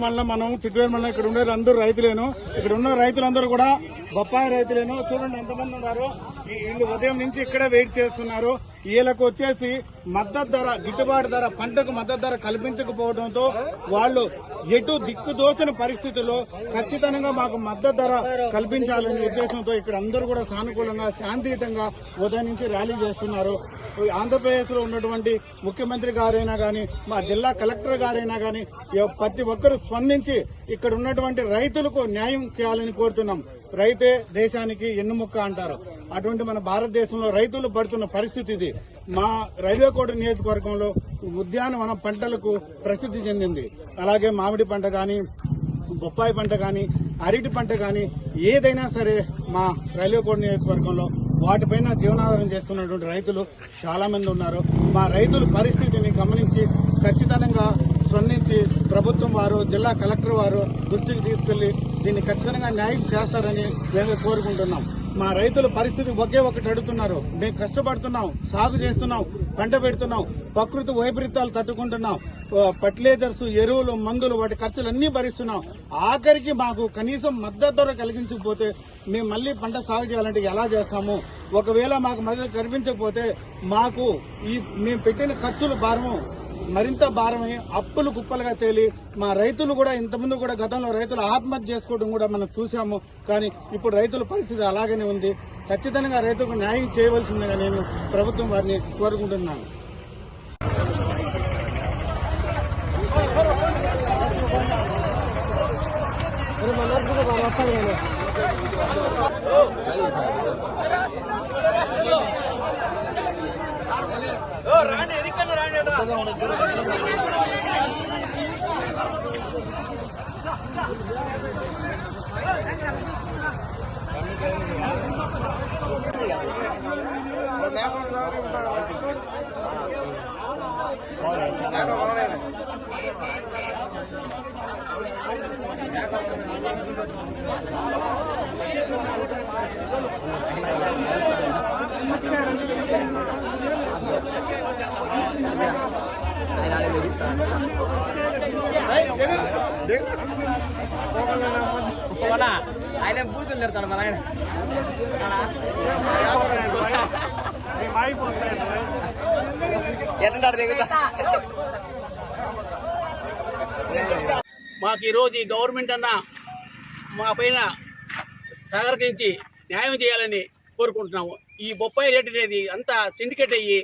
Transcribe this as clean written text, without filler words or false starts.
మళ్ళీ మనం చిత్తూరు మళ్ళీ ఇక్కడ ఉండే అందరూ రైతులేను. ఇక్కడ ఉన్న రైతులందరూ కూడా బొప్పాయి రైతులేను. చూడండి ఎంతమంది ఉన్నారు. వీళ్ళు ఉదయం నుంచి ఇక్కడే వెయిట్ చేస్తున్నారు. వీళ్ళకు వచ్చేసి మద్దతు ధర, గిట్టుబాటు ధర, పంటకు మద్దతు ధర కల్పించకపోవడంతో వాళ్ళు ఎటు దిక్కుదోచిన పరిస్థితుల్లో ఖచ్చితంగా మాకు మద్దతు ధర కల్పించాలనే ఉద్దేశంతో ఇక్కడ అందరూ కూడా సానుకూలంగా శాంతియుతంగా ఉదయం నుంచి ర్యాలీ చేస్తున్నారు. ఆంధ్రప్రదేశ్ లో ఉన్నటువంటి ముఖ్యమంత్రి గారైనా గానీ, మా జిల్లా కలెక్టర్ గారైనా గానీ ప్రతి ఒక్కరూ స్పందించి ఇక్కడ ఉన్నటువంటి రైతులకు న్యాయం చేయాలని కోరుతున్నాం. రైతే దేశానికి ఎన్నుముక్క అంటారు. అటువంటి మన భారతదేశంలో రైతులు పడుతున్న పరిస్థితి ఇది. మా రైల్వే కోట నియోజకవర్గంలో ఉద్యానవన పంటలకు ప్రసిద్ధి చెందింది. అలాగే మామిడి పంట గాని, బొప్పాయి పంట గాని, అరటి పంట గాని ఏదైనా సరే మా రైల్వే కోట నియోజకవర్గంలో వాటిపైన జీవనాధారం చేస్తున్నటువంటి రైతులు చాలా మంది ఉన్నారు. మా రైతుల పరిస్థితిని గమనించి ఖచ్చితంగా స్పందించి ప్రభుత్వం వారు, జిల్లా కలెక్టర్ వారు దృష్టికి తీసుకెళ్లి దీన్ని ఖచ్చితంగా న్యాయం చేస్తారని మేము కోరుకుంటున్నాం. మా రైతుల పరిస్థితి ఒకే ఒకటి అడుగుతున్నారు. మేము కష్టపడుతున్నాం, సాగు చేస్తున్నాం, పంట పెడుతున్నాం, ప్రకృతి వైపరీత్యాలు తట్టుకుంటున్నాం, ఫర్టిలైజర్స్, ఎరువులు, మందులు వాటి ఖర్చులన్నీ భరిస్తున్నాం. ఆఖరికి మాకు కనీసం మద్దతు ధర కలిగించకపోతే మేము మళ్లీ పంట సాగు చేయాలంటే ఎలా చేస్తాము? ఒకవేళ మాకు మద్దతు కల్పించకపోతే మాకు మేము పెట్టిన ఖర్చుల భారము మరింత భారమై అప్పులు కుప్పలుగా తేలి మా రైతులు కూడా ఇంతకుముందు కూడా గతంలో రైతులు ఆత్మహత్య చేసుకోవడం కూడా మనం చూసాము. కానీ ఇప్పుడు రైతుల పరిస్థితి అలాగనే ఉంది. ఖచ్చితంగా రైతులకు న్యాయం చేయవలసిందిగా నేను ప్రభుత్వం వారిని కోరుకుంటున్నాను. ఆయన బూతులు తిడతాడు మన ఆయన. మాకు ఈరోజు ఈ గవర్నమెంట్ అన్న మా పైన సహకరించి న్యాయం చేయాలని కోరుకుంటున్నాము. ఈ బొప్పాయి రేటు అనేది అంతా సిండికేట్ అయ్యి